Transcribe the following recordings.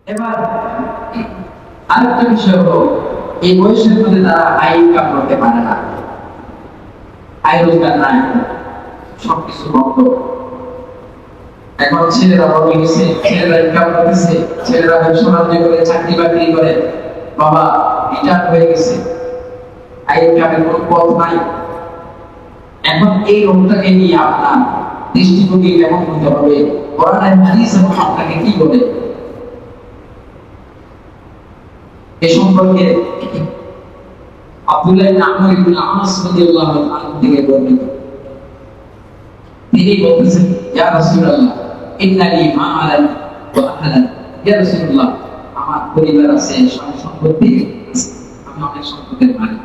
এবার আরেকটা বিষয় হলো, এই বয়সের মধ্যে তারা আয় ইনকাম করতে পারে না, আয় রোজগার নাই, সবকিছু বন্ধ। এখন ছেলেরা বড় হয়ে গেছে, ছেলেরা ইনকাম করতেছে, ছেলেরা ব্যবসা বাণিজ্য করে, চাকরি বাকরি করে, বাবা রিটায়ার হয়ে গেছে, আয় ইনকামের কোনো পথ নাই। এখন এই রোগটাকে নিয়ে আপনার দৃষ্টিভঙ্গি কেমন হতে হবে? কোরআনের হাদিস এবং আপনাকে কি বলে এ সম্পর্কে? আব্দুল্লাহ ইবনে আমর ইবনে আস রাদিয়াল্লাহু আনহু থেকে বর্ণিত, তিনি বলতেছেন, ইয়া রাসূলুল্লাহ ইন্নালি মা'আলান ওয়া আহলান। ইয়া রাসূলুল্লাহ, আমার পরিবার আছে, সম্পত্তি আছে, আমি অনেক সম্পদের মালিক।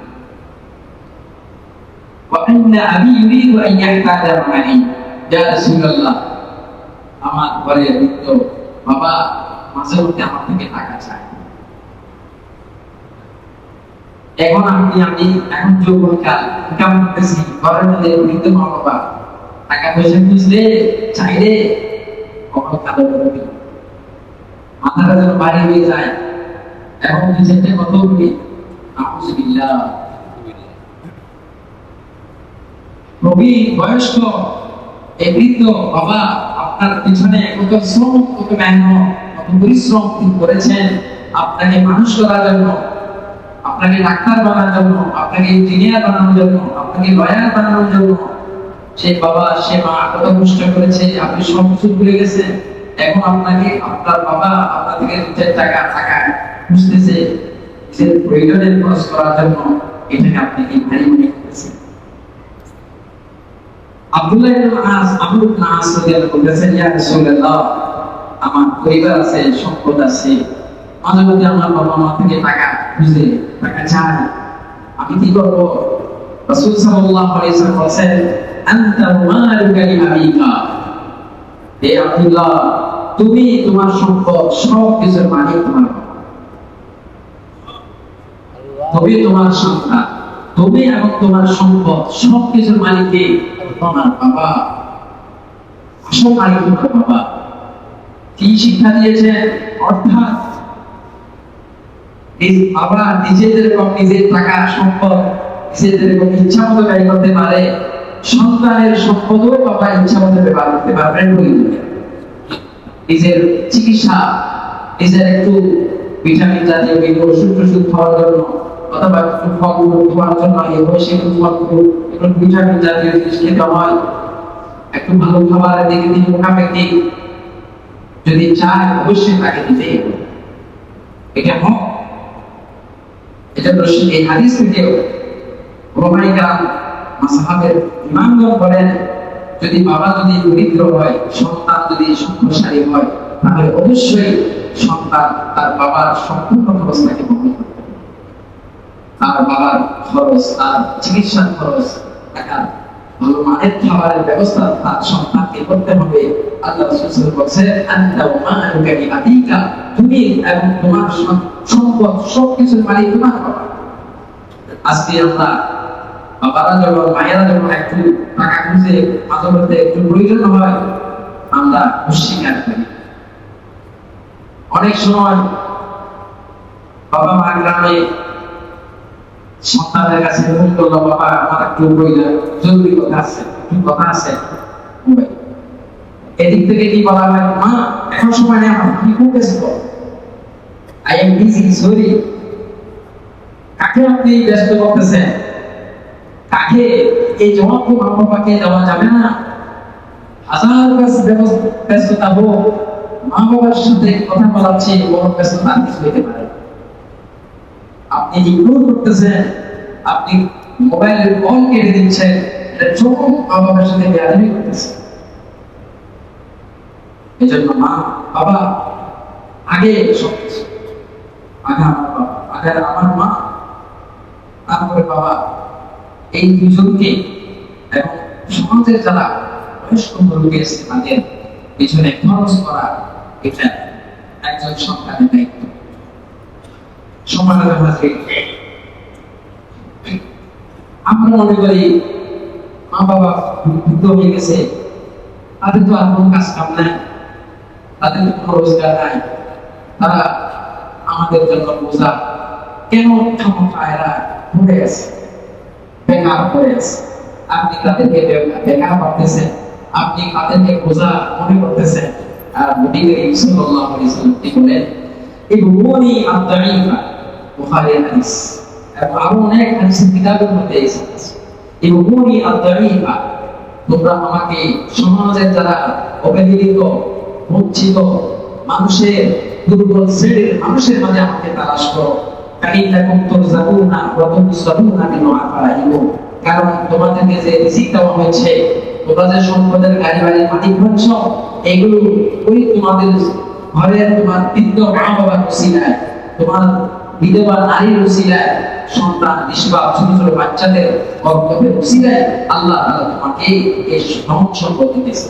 ওয়া ইন্না আবী ইউরিদু আন ইয়াহতাজা মা'আই। ইয়া রাসূলুল্লাহ, আমার ঘরে বৃদ্ধ বাবা মাঝে মধ্যে আমার থেকে টাকা চায়। এখন আমি এখন যৌবনকাল, ইনকাম করতেছি, ঘরের মধ্যে বৃদ্ধ মা বাবা টাকা পয়সা খুঁজলে চাইলে কখনো কালো করবে, মাথাটা যেন বাড়ি হয়ে যায়। এখন নিজেরটা কত বলি, আউযুবিল্লাহ। নবী বয়স্ক এই বৃদ্ধ বাবা আপনার পিছনে কত শ্রম, কত মেহনত, কত পরিশ্রম করেছেন আপনাকে মানুষ করার জন্য, আপনাকে ডাক্তার বানানোর জন্য, আপনাকে ইঞ্জিনিয়ার বানানোর জন্য, আপনাকে লয়ার বানানোর জন্য। সে বাবা সে মা কত কষ্ট করেছে, আপনি সব কিছু ভুলে গেছেন। এখন আপনাকে আপনার বাবা আপনার থেকে 2-4 টাকা খুঁজতেছে নিজের প্রয়োজনের খরচ করার জন্য, এটাকে আপনি কি ভারী মনে করতেছেন? আব্দুল্লাহ ইবনে আমর ইবনে আস রাদিয়াল্লাহু আনহু বলেছেন, ইয়া রাসূলুল্লাহ, আমার পরিবার আছে, সম্পদ আছে, মাঝে মধ্যে আমার বাবা মা থেকে টাকা খুঁজে, টাকা চায়, আমি কি করব? রাসূল সাল্লাল্লাহু আলাইহি ওয়াসাল্লাম বলেছেন, আনতা মালুকা লিআবিকা। হে আব্দুল্লাহ, তুমি তোমার সম্পদ সব কিছুর মালিক তোমার বাবা, তুমি তোমার সন্তান, তুমি এবং তোমার সম্পদ সব কিছুর মালিক কে? তোমার বাবা, আসল মালিক তোমার বাবা। কি শিক্ষা দিয়েছেন? অর্থাৎ বাবা নিজেদের নিজের টাকা সম্পদ নিজেদের ইচ্ছা মতো ব্যয় করতে পারে, সন্তানের সম্পদও বাবা ইচ্ছা মতো ব্যবহার করতে পারবেন। নিজের চিকিৎসা, নিজের একটু ভিটামিন জাতীয় ওষুধ টষুধ খাওয়ার জন্য, অথবা একটু ফলমূল খাওয়ার জন্য, এই বয়সে একটু ভিটামিন জাতীয় জিনিস খেতে হয়, একটু ভালো খাবারের দিকে তিনি মোটামুটি যদি চায় অবশ্যই তাকে দিতে হবে। এটা হক। এটা তো এই হাদিস থেকেও ওলামায়ে মাযহাবের ইমামগণ বলেন, যদি বাবা যদি দরিদ্র হয়, সন্তান যদি সম্পদশালী হয়, তাহলে অবশ্যই সন্তান তার বাবার সম্পূর্ণ খরচ তাকে বহন করতে হবে। তার বাবার খরচ, তার চিকিৎসার খরচ, টাকা, ভালো মানের খাবারের ব্যবস্থা তার সন্তানকে করতে হবে। আল্লাহ রাসূল বলেছেন, আনতা ওয়া মালুকা লিআবিকা, তুমি এবং তোমার সম্পদ সবকিছুর মালিক তোমার বাবা। আজকে আমরা বাবারা যখন, মায়েরা যখন একটু টাকা খুঁজে, মাঝে মধ্যে একটু প্রয়োজন হয়, আমরা অস্বীকার করি। অনেক সময় বাবা মা গ্রামে সন্তানের কাছে ফোন করলো, বাবা আমার একটু প্রয়োজন, জরুরি কথা আছে, একটু কথা আছে। এদিক থেকে কি বলা হয়, মা এখন সময় নেই, আমার কি করতেছ? I am busy, sorry. কাকে আপনি ব্যস্ত করতেছেন? কাকে? এই জবাব তো মা বাবাকে দেওয়া যাবে না। হাজার ব্যস্ততা হোক, মা বাবার সাথে কথা বলার চেয়ে বড় ব্যস্ততা আর কিছু হতে পারে। আপনি ইগনোর করতেছেন, আপনি মোবাইলের কল কেটে দিচ্ছেন, এটা চরম মা বাবার সাথে বেয়াদবি করতেছেন। এই জন্য মা বাবা আগে সবকিছু, আগে আমার বাবা, আগে আমার মা, তারপরে বাবা, এই দুজনকে এবং সমাজের যারা বয়স্ক মুরব্বী আছে তাদের পিছনে খরচ করা, এটা একজন সন্তানের দায়িত্ব। সমাজের মাঝে আমরা মনে করি মা বাবা বৃদ্ধ হয়ে গেছে, তাদের তো আর কোনো কাজ কাম নাই, তাদের তো কোনো রোজগার নাই, তারা আমাদের জন্য বোঝা। কেন এরা পড়ে আছে, বেকার পড়ে আছে? আপনি তাদেরকে বেকার ভাবতেছেন, আপনি তাদেরকে বোঝা মনে করতেছেন। আর নবী করিম সাল্লাল্লাহু আলাইহি ওয়াসাল্লাম কি বলেন? ইবনুনি আদ-দাঈফা, বুখারী হাদিস এবং আরো অনেক হাদিসের কিতাবের মধ্যে এসেছে। ইবনুনি আদ-দাঈফা, তোমরা আমাকে সমাজের যারা অবহেলিত, বঞ্চিত মানুষের, দুর্বল শ্রেণীর মানুষের মাঝে আমাকে তালাশ করো। কাইন্নাকুম তুরজাকুনা ওয়া তুনসারুনা বিমআফাইকুম, কারণ তোমাদেরকে যে রিজিক দেওয়া হয়েছে, তোমরা যে সম্পদের গাড়ি বাড়ির মালিক হচ্ছ, এগুলো ওই তোমাদের ঘরের তোমার বৃদ্ধ মা বাবার উসিলায়, তোমার বিধবা নারীর উসিলায়, সন্তান নিষ্পাপ ছোট ছোট বাচ্চাদের বরকতের উসিলায় আল্লাহ তাআলা তোমাকে এই সম্পদ দিতেছে।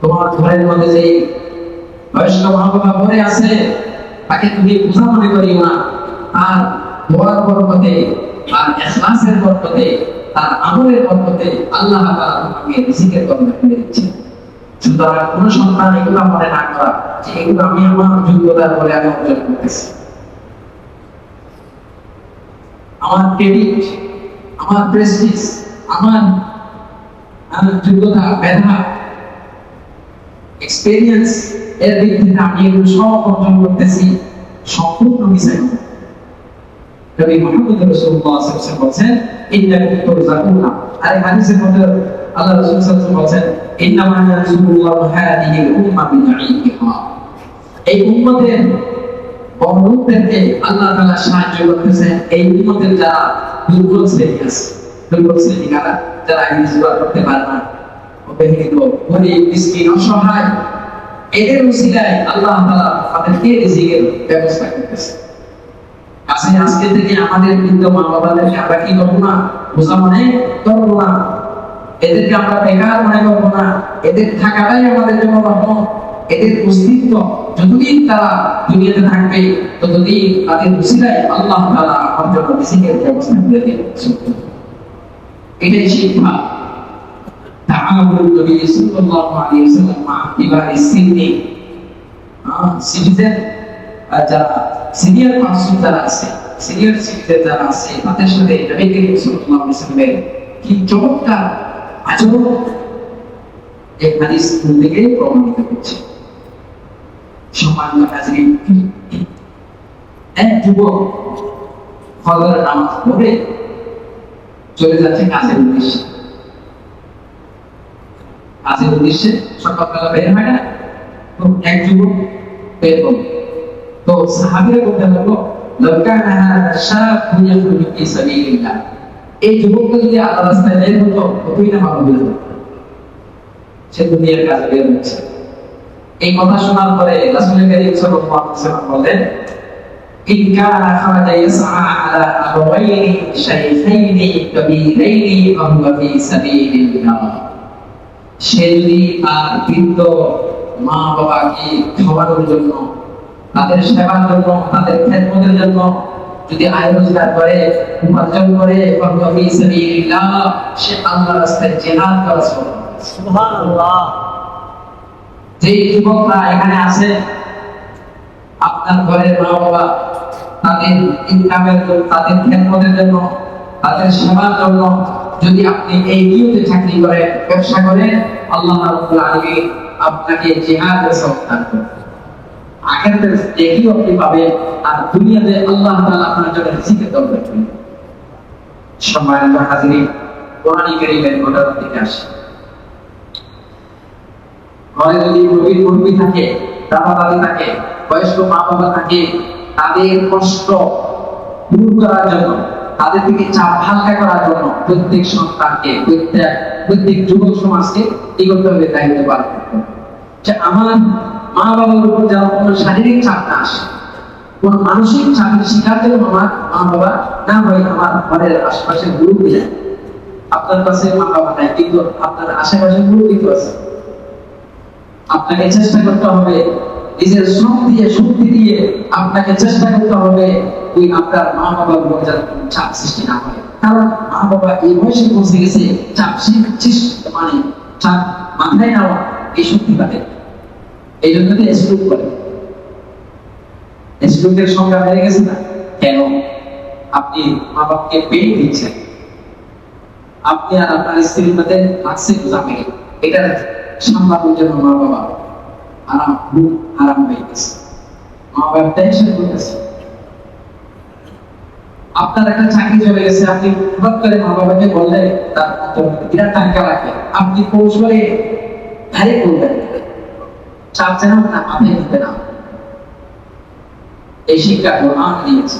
তোমার ঘরের মধ্যে যে বয়স্ক মা বাবা পড়ে আছে, তাকে তুমি বোঝা মনে করিও না। আর দোয়ার বরকতে, আর ইখলাসের বরকতে, তার আমলের বরকতে আল্লাহ তাআলা তোমাকে রিজিকের দরজা খুলে দিচ্ছেন। সুতরাং কোন সন্তান এগুলো মনে না করা যে এগুলো আমি আমার যোগ্যতার বলে আমি অর্জন করতেছি, আমার ক্রেডিট, আমার প্রেস্টিজ, আমার যোগ্যতা, মেধা, এক্সপেরিয়েন্স এর দিক থেকে আমি এগুলো সব অর্জন করতেছি, সম্পূর্ণ মিশে। নবী মুহাম্মদ রাসূলুল্লাহ সাল্লাল্লাহু আলাইহি ওয়াসাল্লাম বলেন, ইন্নাকুম তুরজাকুনা। আর হাদিসের মধ্যে আল্লাহ রাসূল সাল্লাল্লাহু আলাইহি ওয়াসাল্লাম বলেন, ইন্নামা ইয়ারযুকুল্লাহু হাদিহিল উম্মাহ বিদাঈহা। এই উম্মতের বন্ধুদেরকে আল্লাহ তাআলা সাহায্য করতেছেন এই উম্মতের যারা দুর্বল শ্রেণী আছে। দুর্বল শ্রেণী কারা? যারা ইনসাফ করতে পারে না, অবহেলিত, গরীব, মিসকিন, অসহায়, এদের উসিলায় আল্লাহ তাআলা তাদেরকে রিজিকের ব্যবস্থা করতেছে। আজকে থেকে আমাদের বৃদ্ধ মা বাবাদেরকে আমরা কি করবো না? বোঝা মনে করবো না, এদেরকে আমরা বেকার মনে করবো না। এদের থাকাটাই আমাদের জন্য রহমত। এদের অস্তিত্ব যতদিন তারা দুনিয়াতে থাকবে, ততদিন তাদের উসিলায় আল্লাহ তাআলা আমাদের জন্য রিজিকের ব্যবস্থা করে দিচ্ছেন। এটাই শিক্ষা। তাআমুল নবী সাল্লাল্লাহু আলাইহি ওয়াসাল্লাম মা কিবারি সিন্নি, সিটিজেন, যারা সিনিয়র পার্সন যারা আছে, সিনিয়র সিটিজেন যারা আছে, তাদের সাথে নবী করিম সাল্লাল্লাহু আলাইহি ওয়াসাল্লামের কি চমৎকার আচরণ এই হাদিস থেকে প্রমাণিত হচ্ছে। সম্মানিত হাজরিন, এক যুবক ফজরের নামাজ পড়ে চলে যাচ্ছে কাজের উদ্দেশ্যে। কাজের উদ্দেশ্যে সকালবেলা বের হয় না, তো এক যুবক বের হল। তো সাহাবীরা বলতে লাগলো, লাকানা হাযা শাবুন ইয়াখরুজু ফি সাবিলিল্লাহ, এই যুবকটা যদি আল্লাহর রাস্তায় বের হতো কতই না ভালো হতো। সে দুনিয়ার কাজে বের হচ্ছে। এই কথা শোনার পরে রাসূল করিম সাল্লাল্লাহু আলাইহি ওয়াসাল্লাম বলেন, ইন কানা খারাজা ইয়াসআ আলা আবাওয়াইনি শাইখাইনি কাবীরাইনি ফাহুয়া ফি সাবিলিল্লাহ, সে যদি তার বৃদ্ধ মা বাবাকে খাওয়ানোর জন্য, তাদের সেবার জন্য, তাদের খেদমতের জন্য যদি আয় রোজগার করে, উপার্জন করে, ফাহুয়া ফি সাবিলিল্লাহ, সে আল্লাহর রাস্তায় জিহাদ করা সুবহানাল্লাহ। যে যুবকরা এখানে আছে, আপনার ঘরের মা বাবা তাদের ইনকামের জন্য, তাদের খেদমতের জন্য, তাদের সেবার জন্য যদি আপনি এই নিয়তে চাকরি করেন, ব্যবসা করেন, আল্লাহ রাব্বুল আলামিন আপনাকে জিহাদের সওয়াব দান করবেন। আখিরাতে নেকি আপনি পাবেন, আর দুনিয়াতে আল্লাহ তাআলা আপনার জন্য রিজিকের দরজা খুলে দিবেন। সম্মানিত হাজরিন, কোরআন কারীমের ঘটনা থেকে আসে। ঘরে যদি মুরব্বি থাকে, দাদা দাদি থাকে, বয়স্ক মা বাবা থাকে, তাদের কষ্ট দূর করার জন্য, তাদের থেকে চাপ হালকা করার জন্য প্রত্যেক সন্তানকে, প্রত্যেক যুবক সমাজকে কি করতে হবে? দায়িত্ব পালন করতে হবে যে আমার মা বাবার উপর যেন কোনো শারীরিক চাপ না আসে, কোন মানসিক চাপের শিকার যেন আমার মা বাবা না হয়। আমার ঘরের আশেপাশে মুরব্বি নাই, আপনার কাছে মা বাবা নাই, কিন্তু আপনার আশেপাশে মুরব্বি তো আছে। আপনাকে চেষ্টা করতে হবে, নিজের শ্রম দিয়ে, শক্তি দিয়ে আপনাকে চেষ্টা করতে হবে ওই আপনার মা বাবার উপর যেন চাপ সৃষ্টি না হয়। কারণ মা বাবা এই বয়সে পৌঁছে গেছে, চাপ মানে চাপ মাথায় নেওয়া এই শক্তি পাবে, এই জন্য স্কুল করে। স্টুডেন্টের সংখ্যা বেড়ে গেছে না কেন? আপনি মা বাবাকে পেয়ে দিচ্ছেন, আপনি আর আপনার স্ত্রীর মধ্যে লাগছে জামে, এটা সামলানোর জন্য মা বাবা আরাম হয়ে গেছে, মা বাবা টেনশন করতেছে। আপনার একটা চাকরি চলে গেছে, আপনি হঠাৎ করে মা বাবাকে বললে তার বিরাট টাকা রাখে, আপনি কৌশলে ভারী করবেন, চাপ যেন না মাথায় নিতে না। এই শিক্ষা কোরআন দিয়েছে।